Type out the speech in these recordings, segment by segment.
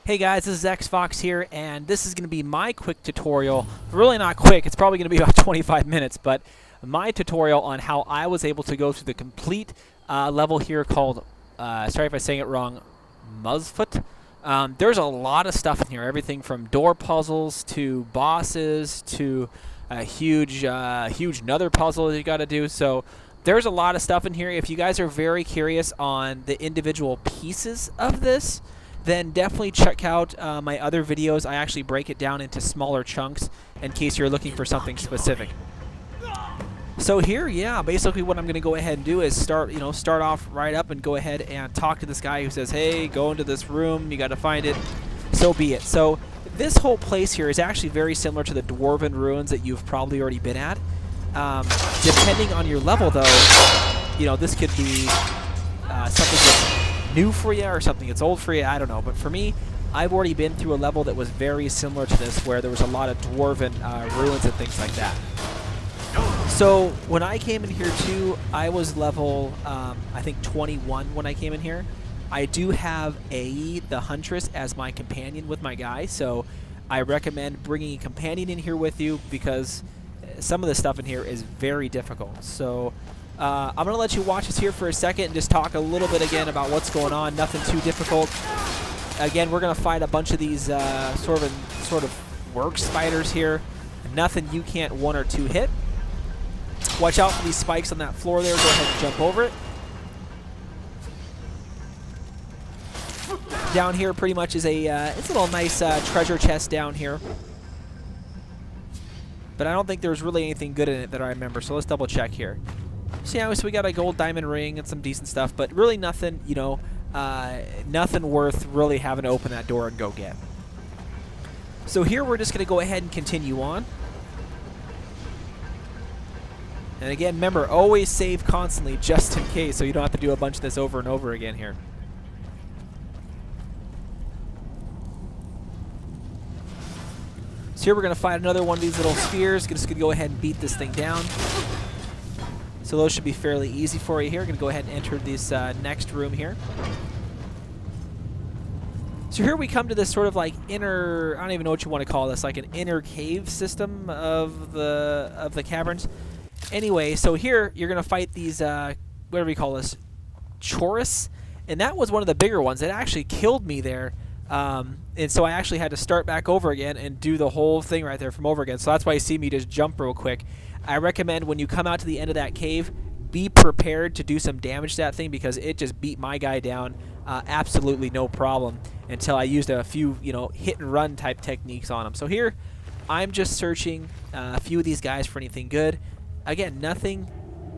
Hey guys, this is XFox here, and this is going to be my quick tutorial. Really not quick, it's probably going to be about 25 minutes, but my tutorial on how I was able to go through the complete level here called, sorry if I'm saying it wrong, Mzulft. There's a lot of stuff in here, everything from door puzzles to bosses to a huge nether puzzle that you got to do. So there's a lot of stuff in here. If you guys are very curious on the individual pieces of this, then definitely check out my other videos. I actually break it down into smaller chunks in case you're looking for something specific. So here, yeah, basically what I'm going to go ahead and do is start off right up and go ahead and talk to this guy who says, hey, go into this room, you got to find it, so be it. So this whole place here is actually very similar to the Dwarven ruins that you've probably already been at. Depending on your level, though, this could be something that's new for you or something that's old for you, I don't know. But for me, I've already been through a level that was very similar to this, where there was a lot of Dwarven ruins and things like that. So when I came in here too, I was level, I think 21 when I came in here. I do have Ae, the Huntress, as my companion with my guy, so I recommend bringing a companion in here with you because some of the stuff in here is very difficult. So I'm going to let you watch us here for a second and just talk a little bit again about what's going on. Nothing too difficult. Again, we're going to fight a bunch of these sort of work spiders here. Nothing you can't one or two hit. Watch out for these spikes on that floor there. Go ahead and jump over it. Down here pretty much is it's a little nice treasure chest down here. But I don't think there's really anything good in it that I remember, so let's double check here. So yeah, so we got a gold diamond ring and some decent stuff, but really nothing, nothing worth really having to open that door and go get. So here we're just going to go ahead and continue on. And again, remember, always save constantly just in case, so you don't have to do a bunch of this over and over again here. So here we're going to fight another one of these little spheres. Just going to go ahead and beat this thing down. So those should be fairly easy for you here. Going to go ahead and enter this next room here. So here we come to this sort of like inner, I don't even know what you want to call this, like an inner cave system of the caverns. Anyway, so here you're going to fight these, whatever you call this, Chorus. And that was one of the bigger ones. It actually killed me there. And so I actually had to start back over again and do the whole thing right there from over again. So that's why you see me just jump real quick. I recommend when you come out to the end of that cave, be prepared to do some damage to that thing because it just beat my guy down absolutely no problem until I used a few, hit and run type techniques on him. So here, I'm just searching a few of these guys for anything good. Again, nothing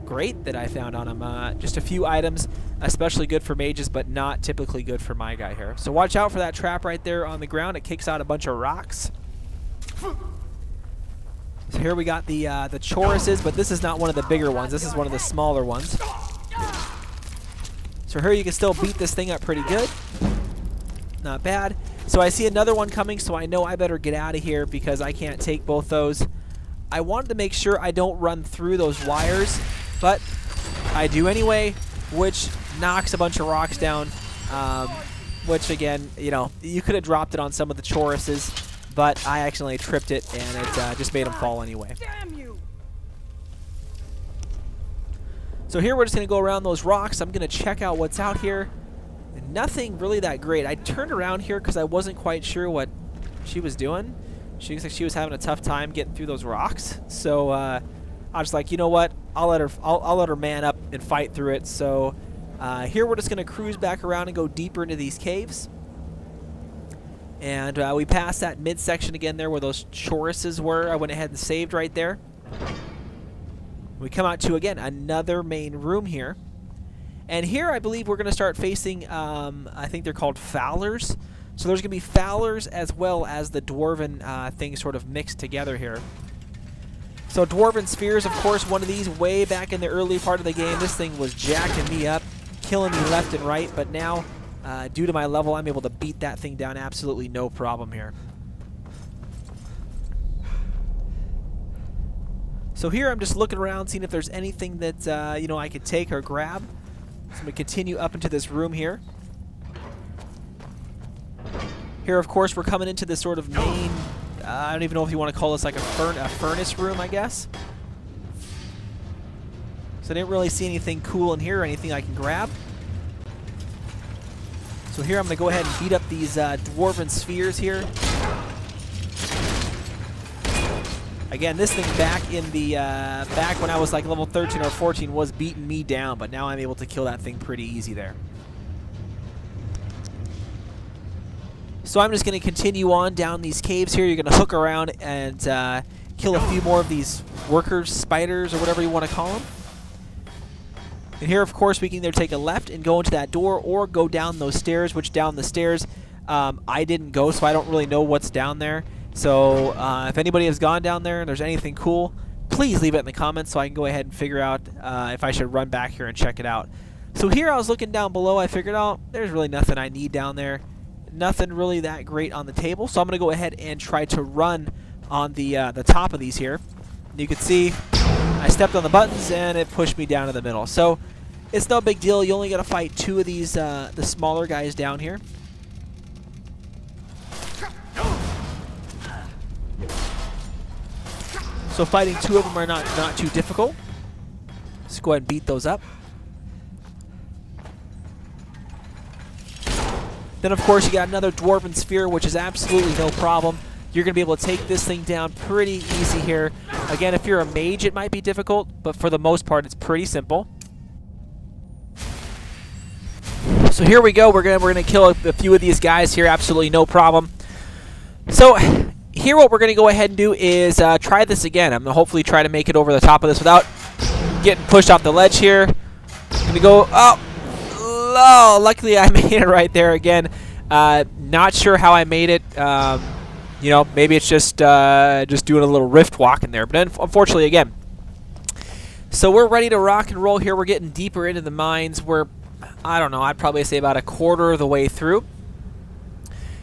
great that I found on him. Just a few items, especially good for mages, but not typically good for my guy here. So watch out for that trap right there on the ground. It kicks out a bunch of rocks. So here we got the choruses, but this is not one of the bigger ones. This is one of the smaller ones. So here you can still beat this thing up pretty good. Not bad. So I see another one coming, so I know I better get out of here because I can't take both those. I wanted to make sure I don't run through those wires, but I do anyway, which knocks a bunch of rocks down, which again, you could have dropped it on some of the choruses, but I accidentally tripped it, and it just made them fall anyway. So here we're just going to go around those rocks. I'm going to check out what's out here. Nothing really that great. I turned around here because I wasn't quite sure what she was doing. She looks like she was having a tough time getting through those rocks. So I was like, you know what? I'll let her man up and fight through it. So here we're just going to cruise back around and go deeper into these caves. And we passed that midsection again there where those choruses were. I went ahead and saved right there. We come out to, again, another main room here. And here I believe we're going to start facing, I think they're called Fowlers. So there's going to be Fowlers as well as the Dwarven things sort of mixed together here. So Dwarven Spheres, of course, one of these way back in the early part of the game. This thing was jacking me up, killing me left and right. But now, due to my level, I'm able to beat that thing down absolutely no problem here. So here I'm just looking around, seeing if there's anything that I could take or grab. So I'm going to continue up into this room here. Here, of course, we're coming into this sort of main, I don't even know if you want to call this like a furnace room, I guess. So I didn't really see anything cool in here or anything I can grab. So here I'm going to go ahead and beat up these Dwarven spheres here. Again, this thing back in the back when I was like level 13 or 14 was beating me down, but now I'm able to kill that thing pretty easy there. So I'm just going to continue on down these caves here. You're going to hook around and kill a few more of these workers, spiders, or whatever you want to call them. And here, of course, we can either take a left and go into that door or go down those stairs, which down the stairs I didn't go, so I don't really know what's down there. So if anybody has gone down there and there's anything cool, please leave it in the comments so I can go ahead and figure out if I should run back here and check it out. So here I was looking down below. I figured out there's really nothing I need down there. Nothing really that great on the table. So I'm going to go ahead and try to run on the top of these here. You can see I stepped on the buttons and it pushed me down to the middle. So it's no big deal. You only got to fight 2 of these, the smaller guys down here. So fighting 2 of them are not too difficult. Let's go ahead and beat those up. Then, of course, you got another Dwarven sphere, which is absolutely no problem. You're going to be able to take this thing down pretty easy here. Again, if you're a mage, it might be difficult, but for the most part, it's pretty simple. So here we go. We're gonna kill a few of these guys here. Absolutely no problem. So here, what we're going to go ahead and do is try this again. I'm going to hopefully try to make it over the top of this without getting pushed off the ledge here. I'm going to go, oh, luckily I made it right there again. Not sure how I made it. You know, maybe it's just doing a little rift walk in there. But unfortunately, again. So we're ready to rock and roll here. We're getting deeper into the mines. We're, I don't know, I'd probably say about a quarter of the way through.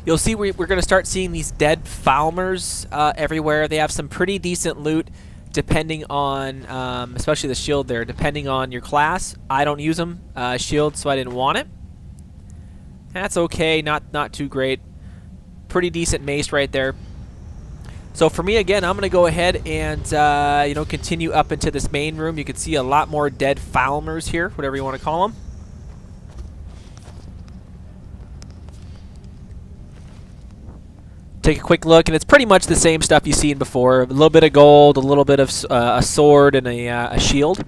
You'll see we're going to start seeing these dead Falmers everywhere. They have some pretty decent loot depending on, especially the shield there, depending on your class. I don't use them, shield, so I didn't want it. That's okay, not too great. Pretty decent mace right there. So for me, again, I'm going to go ahead and you know, continue up into this main room. You can see a lot more dead Falmers here, whatever you want to call them. Take a quick look, and it's pretty much the same stuff you've seen before. A little bit of gold, a little bit of a sword, and a shield.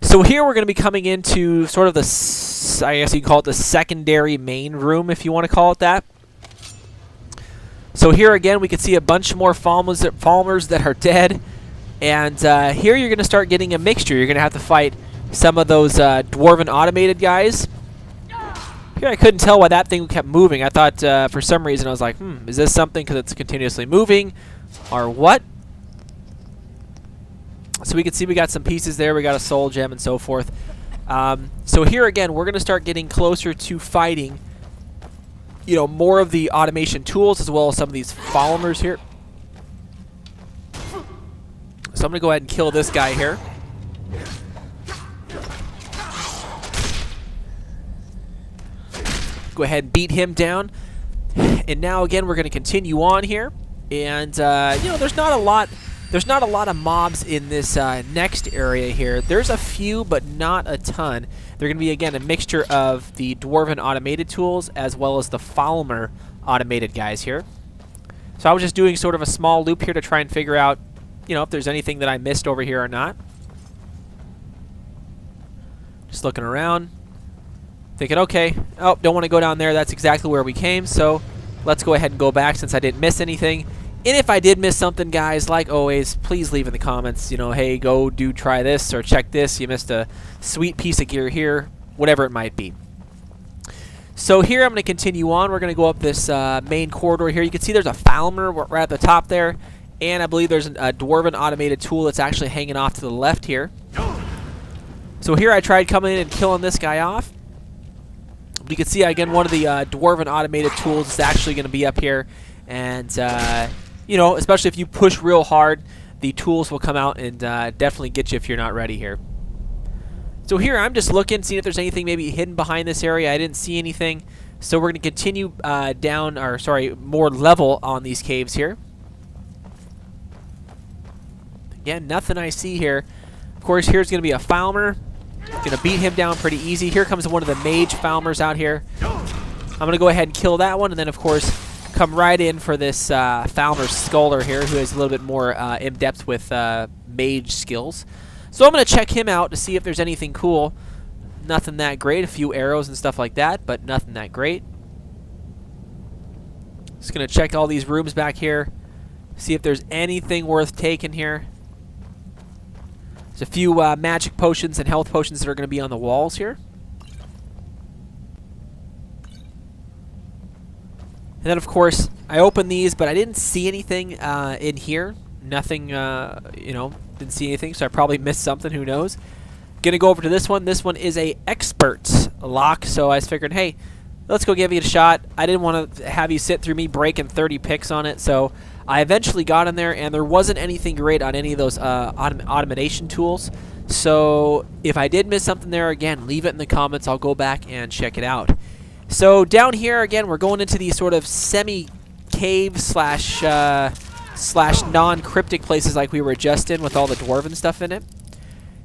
So here we're going to be coming into sort of the, I guess you can call it the secondary main room, if you want to call it that. So here again, we can see a bunch more Falmers that are dead. And here you're going to start getting a mixture. You're going to have to fight some of those Dwarven automated guys. Here I couldn't tell why that thing kept moving. I thought for some reason I was like, is this something because it's continuously moving or what? So we can see we got some pieces there. We got a soul gem and so forth. So here again, we're going to start getting closer to fighting, you know, more of the automation tools as well as some of these Falmers here. So I'm going to go ahead and kill this guy here. Go ahead and beat him down. And now again, we're going to continue on here. And you know, there's not a lot of mobs in this next area here. There's a few, but not a ton. They're going to be, again, a mixture of the Dwarven automated tools as well as the Falmer automated guys here. So I was just doing sort of a small loop here to try and figure out, you know, if there's anything that I missed over here or not. Just looking around. Thinking, okay, oh, don't want to go down there. That's exactly where we came, so let's go ahead and go back since I didn't miss anything. And if I did miss something, guys, like always, please leave in the comments, you know, hey, go try this or check this. You missed a sweet piece of gear here, whatever it might be. So here I'm going to continue on. We're going to go up this main corridor here. You can see there's a Falmer right at the top there, and I believe there's a Dwarven automated tool that's actually hanging off to the left here. So here I tried coming in and killing this guy off. You can see, again, one of the Dwarven automated tools is actually going to be up here. And, you know, especially if you push real hard, the tools will come out and definitely get you if you're not ready here. So here I'm just looking, seeing if there's anything maybe hidden behind this area. I didn't see anything. So we're going to continue more level on these caves here. Again, nothing I see here. Of course, here's going to be a Falmer. Going to beat him down pretty easy. Here comes one of the mage Falmers out here. I'm going to go ahead and kill that one, and then, of course, come right in for this Falmer Scholar here, who is a little bit more in-depth with mage skills. So I'm going to check him out to see if there's anything cool. Nothing that great. A few arrows and stuff like that, but nothing that great. Just going to check all these rooms back here, see if there's anything worth taking here. There's a few magic potions and health potions that are going to be on the walls here. And then, of course, I opened these, but I didn't see anything in here. Nothing, didn't see anything, so I probably missed something. Who knows? Gonna go over to this one. This one is a expert lock, so I figured, hey, let's go give it a shot. I didn't want to have you sit through me breaking 30 picks on it, so I eventually got in there, and there wasn't anything great on any of those automation tools. So if I did miss something there, again, leave it in the comments. I'll go back and check it out. So down here, again, we're going into these sort of semi-cave slash non-cryptic places like we were just in with all the Dwarven stuff in it.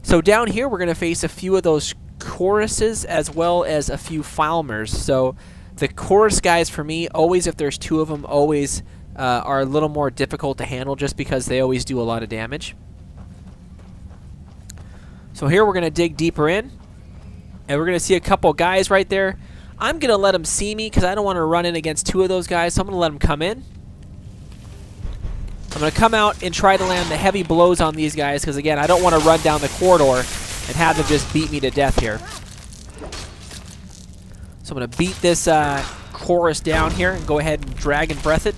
So down here, we're going to face a few of those choruses as well as a few Falmers. So the chorus guys, for me, always, if there's two of them, always are a little more difficult to handle just because they always do a lot of damage. So here we're going to dig deeper in, and we're going to see a couple guys right there. I'm going to let them see me because I don't want to run in against two of those guys, so I'm going to let them come in. I'm going to come out and try to land the heavy blows on these guys because, again, I don't want to run down the corridor and have them just beat me to death here. So I'm going to beat this chorus down here and go ahead and Dragon Breath it.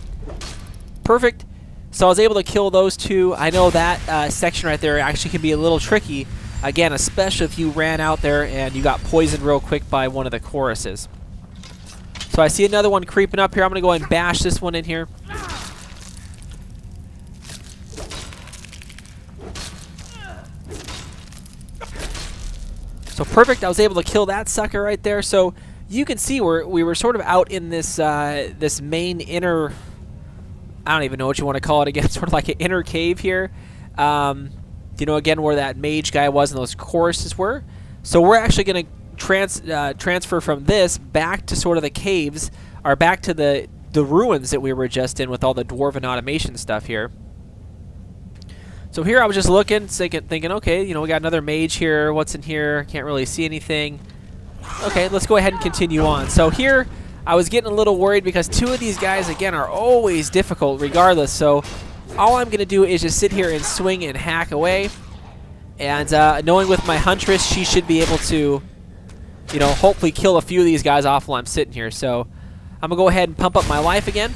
Perfect. So I was able to kill those two. I know that section right there actually can be a little tricky. Again, especially if you ran out there and you got poisoned real quick by one of the choruses. So I see another one creeping up here. I'm going to go ahead and bash this one in here. So perfect. I was able to kill that sucker right there. So you can see we were sort of out in this this main inner, I don't even know what you want to call it again, sort of like an inner cave here. You know, again, where that mage guy was and those choruses were. So we're actually going to transfer from this back to sort of the caves, or back to the ruins that we were just in with all the Dwarven automation stuff here. So here I was just looking, thinking, okay, you know, we got another mage here. What's in here? Can't really see anything. Okay, let's go ahead and continue on. So here I was getting a little worried because two of these guys, again, are always difficult regardless. So all I'm going to do is just sit here and swing and hack away. And knowing with my Huntress, she should be able to, you know, hopefully kill a few of these guys off while I'm sitting here. So I'm going to go ahead and pump up my life again.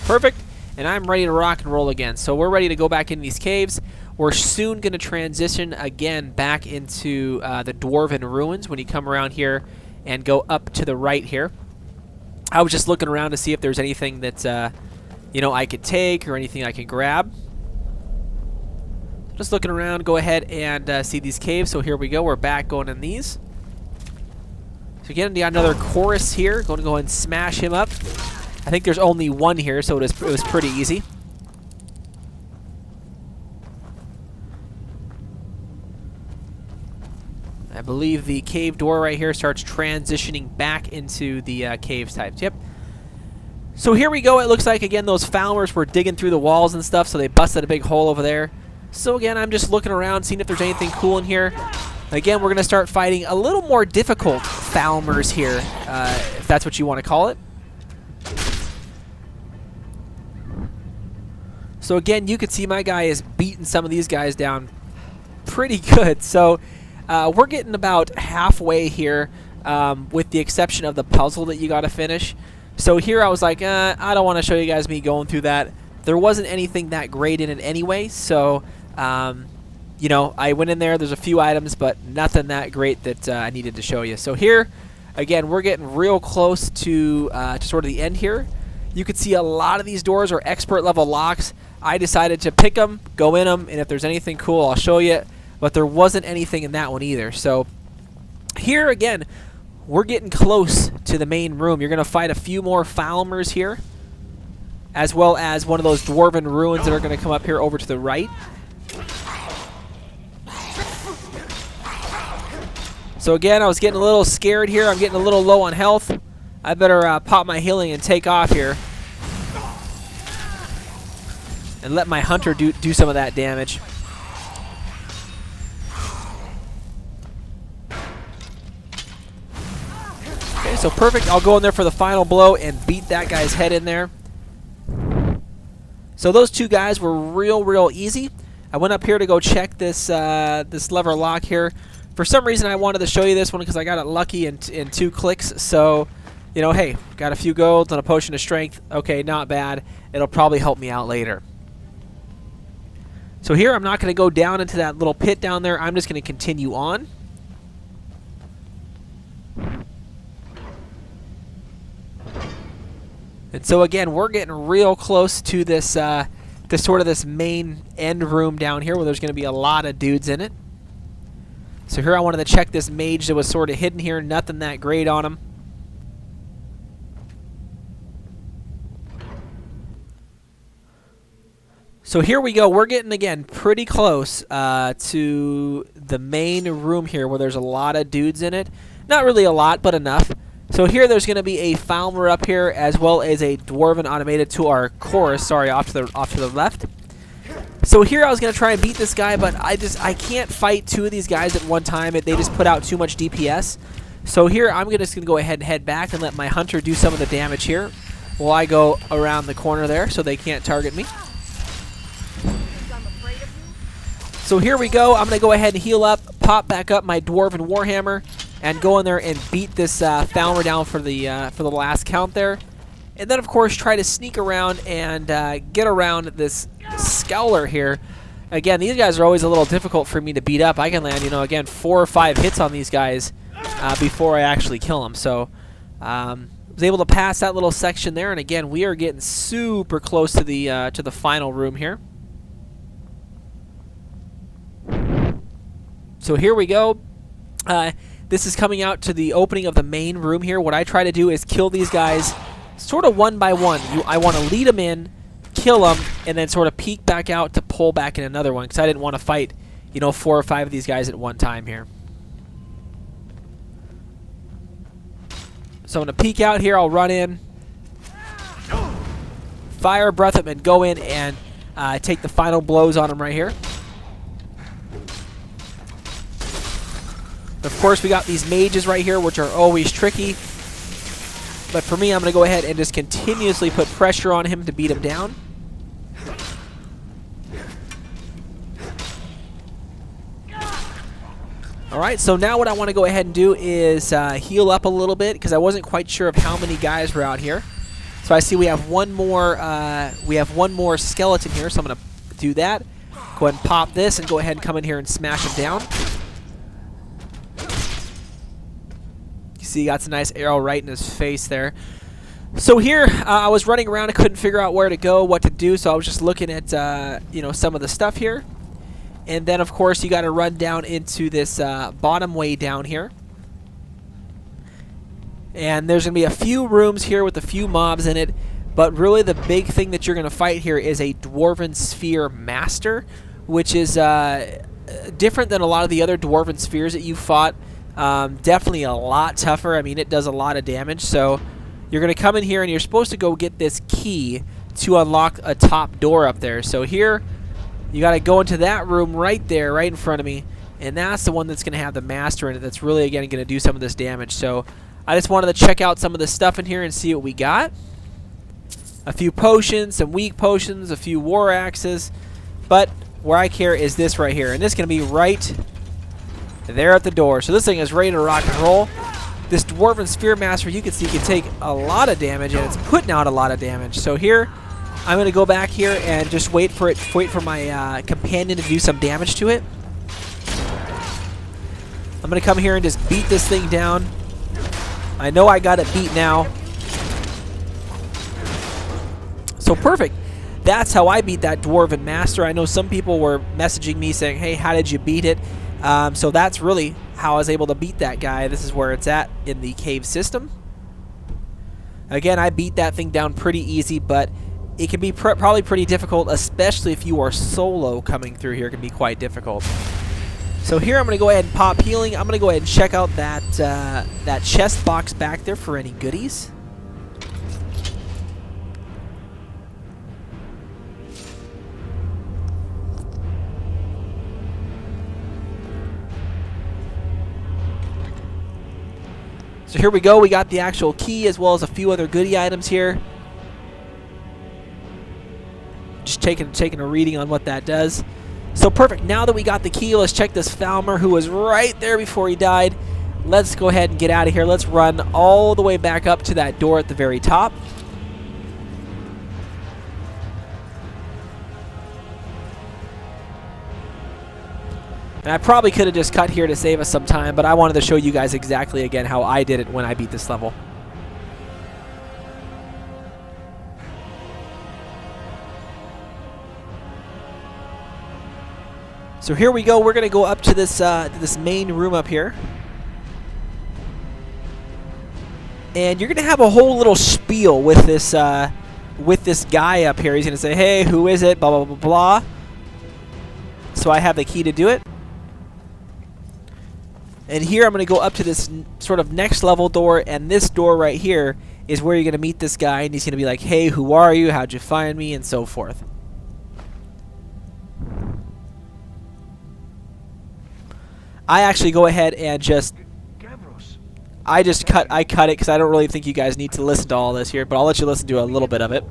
Perfect. And I'm ready to rock and roll again. So we're ready to go back into these caves. We're soon going to transition again back into the Dwarven ruins when you come around here and go up to the right here. I was just looking around to see if there's anything that, you know, I could take or anything I can grab. Just looking around, go ahead and see these caves. So here we go. We're back going in these. So again, we got another chorus here. Going to go ahead and smash him up. I think there's only one here, so it was pretty easy. I believe the cave door right here starts transitioning back into the cave types. Yep. So here we go. It looks like, again, those Falmers were digging through the walls and stuff, so they busted a big hole over there. So again, I'm just looking around, seeing if there's anything cool in here. Again, we're going to start fighting a little more difficult Falmers here, if that's what you want to call it. So again, you can see my guy is beating some of these guys down pretty good. So we're getting about halfway here, with the exception of the puzzle that you got to finish. So here I was like, I don't want to show you guys me going through that. There wasn't anything that great in it anyway. So, you know, I went in there. There's a few items, but nothing that great that I needed to show you. So here, again, we're getting real close to sort of the end here. You can see a lot of these doors are expert level locks. I decided to pick them, go in them, and if there's anything cool, I'll show you. but there wasn't anything in that one either. So here again, we're getting close to the main room. You're going to fight a few more Falmers here, as well as one of those Dwarven ruins that are going to come up here over to the right. So again, I was getting a little scared here. I'm getting a little low on health. I better pop my healing and take off here. And let my hunter do some of that damage. Okay, so perfect. I'll go in there for the final blow and beat that guy's head in there. So those two guys were real easy. I went up here to go check this this lever lock here. For some reason, I wanted to show you this one because I got it lucky in 2 clicks. So, you know, hey, got a few golds on a potion of strength. Okay, not bad. It'll probably help me out later. So here, I'm not going to go down into that little pit down there. I'm just going to continue on. And so again, we're getting real close to this, this main end room down here where there's going to be a lot of dudes in it. So here I wanted to check this mage that was sort of hidden here. Nothing that great on him. So here we go. We're getting, again, pretty close to the main room here where there's a lot of dudes in it. Not really a lot, but enough. So here there's going to be a Falmer up here as well as a Dwarven automated to our chorus. Sorry, off to the left. So here I was going to try and beat this guy, but I can't fight 2 of these guys at one time. They just put out too much DPS. So here I'm just going to go ahead and head back and let my hunter do some of the damage here while I go around the corner there so they can't target me. So here we go. I'm going to go ahead and heal up, pop back up my Dwarven Warhammer, and go in there and beat this Falmer down for the last count there. And then, of course, try to sneak around and get around this Scowler here. Again, these guys are always a little difficult for me to beat up. I can land, you know, again, 4 or 5 hits on these guys before I actually kill them. So was able to pass that little section there. And again, we are getting super close to the final room here. So here we go. This is coming out to the opening of the main room here. What I try to do is kill these guys sort of one by one. I want to lead them in, kill them, and then sort of peek back out to pull back in another one because I didn't want to fight, you know, 4 or 5 of these guys at one time here. So I'm going to peek out here. I'll run in, fire breath them, and go in and take the final blows on them right here. Of course, we got these mages right here, which are always tricky. But for me, I'm going to go ahead and just continuously put pressure on him to beat him down. Alright, so now what I want to go ahead and do is heal up a little bit because I wasn't quite sure of how many guys were out here. So I see we have one more skeleton here, so I'm going to do that. Go ahead and pop this and go ahead and come in here and smash him down. See, he got a nice arrow right in his face there. So here, I was running around. I couldn't figure out where to go, what to do, so I was just looking at, you know, some of the stuff here. And then, of course, you got to run down into this bottom way down here. And there's going to be a few rooms here with a few mobs in it. But really, the big thing that you're going to fight here is a Dwarven Sphere Master, which is different than a lot of the other Dwarven Spheres that you fought. Definitely a lot tougher. I mean, it does a lot of damage. So you're going to come in here and you're supposed to go get this key to unlock a top door up there. So here, you got to go into that room right there, right in front of me. And that's the one that's going to have the master in it that's really, again, going to do some of this damage. So I just wanted to check out some of the stuff in here and see what we got. A few potions, some weak potions, a few war axes. But where I care is this right here. And this is going to be right there at the door. So this thing is ready to rock and roll. This Dwarven Sphere Master, you can see, can take a lot of damage, and it's putting out a lot of damage. So here, I'm going to go back here and just wait for my companion to do some damage to it. I'm going to come here and just beat this thing down. I know I got it beat now. So perfect. that's how I beat that Dwarven Master. I know some people were messaging me saying, hey, how did you beat it? So that's really how I was able to beat that guy. This is where it's at in the cave system. Again, I beat that thing down pretty easy, but it can be probably pretty difficult, especially if you are solo coming through here. It can be quite difficult. So here I'm going to go ahead and pop healing. I'm going to go ahead and check out that chest box back there for any goodies. So here we go. We got the actual key as well as a few other goodie items here. Just taking a reading on what that does. So perfect. Now that we got the key, let's check this Falmer who was right there before he died. Let's go ahead and get out of here. Let's run all the way back up to that door at the very top. And I probably could have just cut here to save us some time, but I wanted to show you guys exactly again how I did it when I beat this level. So here we go. We're going to go up to this main room up here. And you're going to have a whole little spiel with this guy up here. He's going to say, hey, who is it? Blah, blah, blah, blah. So I have the key to do it. And here I'm going to go up to this sort of next level door, and this door right here is where you're going to meet this guy, and he's going to be like, hey, who are you? How'd you find me? And so forth. I actually go ahead and I cut it because I don't really think you guys need to listen to all this here, but I'll let you listen to a little bit of it.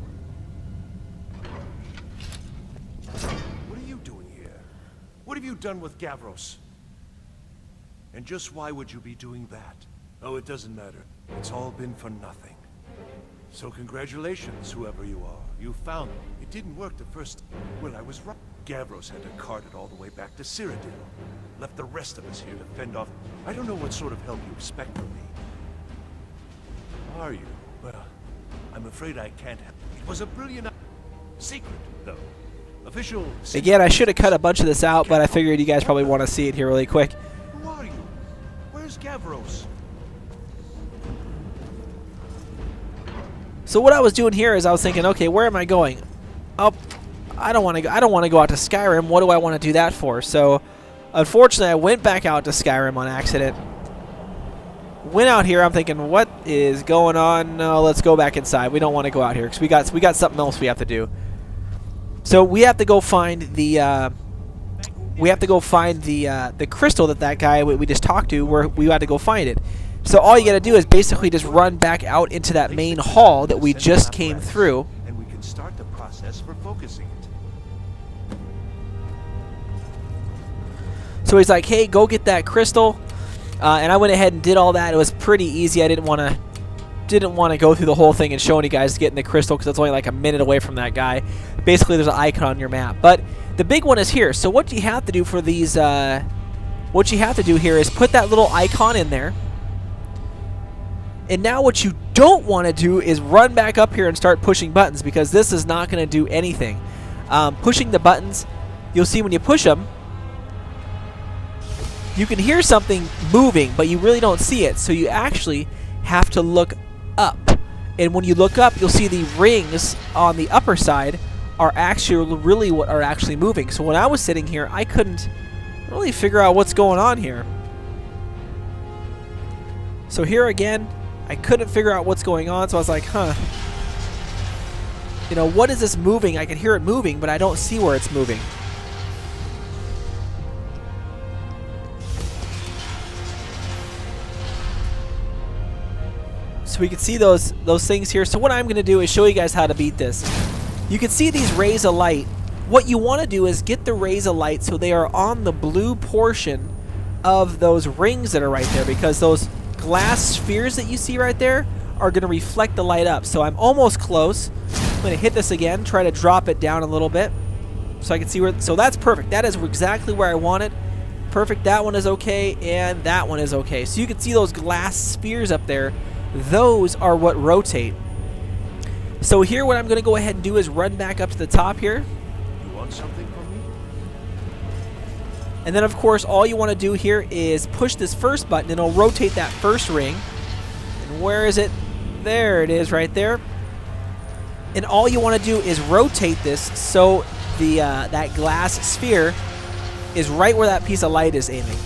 What are you doing here? What have you done with Gavros? And just why would you be doing that? Oh, it doesn't matter. It's all been for nothing. So congratulations, whoever you are. You found them. It didn't work the first... Well, I was right. Gavros had to cart it all the way back to Cyrodiil. Left the rest of us here to fend off... I don't know what sort of help you expect from me. Are you? Well, I'm afraid I can't help. It was a brilliant... secret, though. Official... Again, I should have cut a bunch of this out, but I figured you guys probably want to see it here really quick. Who are you? Where's Gavros? So what I was doing here is I was thinking, okay, where am I going? Oh, I don't want to go out to Skyrim. What do I want to do that for? So, unfortunately, I went back out to Skyrim on accident. Went out here. I'm thinking, what is going on? No, let's go back inside. We don't want to go out here because we got something else we have to do. So we have to go find the the crystal that guy we just talked to. Where we had to go find it. So all you got to do is basically just run back out into that main hall that we just came through. And we can start the process for focusing it. So he's like, hey, go get that crystal. And I went ahead and did all that. It was pretty easy. I didn't want to go through the whole thing and show you guys getting the crystal because it's only like a minute away from that guy. Basically, there's an icon on your map. But the big one is here. So what you have to do for these, what you have to do here is put that little icon in there. And now what you don't want to do is run back up here and start pushing buttons because this is not going to do anything. Pushing the buttons, you'll see when you push them, you can hear something moving, but you really don't see it. So you actually have to look up. And when you look up, you'll see the rings on the upper side are actually really what are actually moving. So when I was sitting here, I couldn't really figure out what's going on here. So here again, I couldn't figure out what's going on, so I was like, huh. You know, what is this moving? I can hear it moving, but I don't see where it's moving. So we can see those things here. So what I'm going to do is show you guys how to beat this. You can see these rays of light. What you want to do is get the rays of light so they are on the blue portion of those rings that are right there, because those glass spheres that you see right there are going to reflect the light up. So I'm almost close. I'm going to hit this again, try to drop it down a little bit so I can see where. So that's perfect. That is exactly where I want it. Perfect. That one is okay, and that one is okay. So you can see those glass spheres up there. Those are what rotate. So here what I'm going to go ahead and do is run back up to the top here. You want something from me? And then, of course, all you want to do here is push this first button, and it'll rotate that first ring. And where is it? There it is right there. And all you want to do is rotate this so the that glass sphere is right where that piece of light is aiming.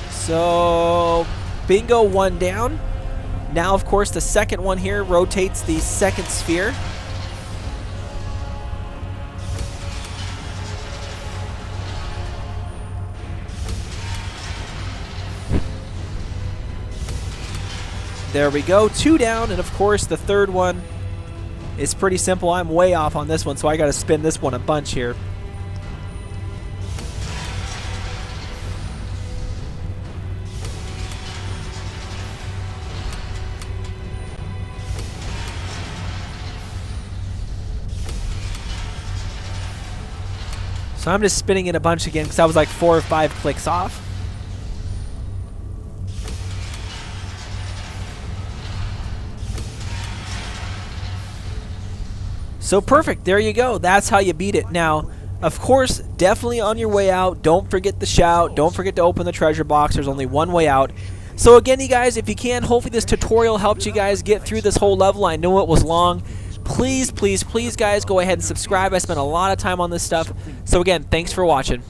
So, bingo, one down. Now, of course, the second one here rotates the second sphere. There we go, two down, and of course the third one is pretty simple. I'm way off on this one, so I got to spin this one a bunch here. So I'm just spinning it a bunch again because I was like 4 or 5 clicks off. So perfect, there you go. That's how you beat it. Now, of course, definitely on your way out, don't forget the shout. Don't forget to open the treasure box. There's only one way out. So again, you guys, if you can, hopefully this tutorial helped you guys get through this whole level. I know it was long. Please, please, please, guys, go ahead and subscribe. I spent a lot of time on this stuff. So again, thanks for watching.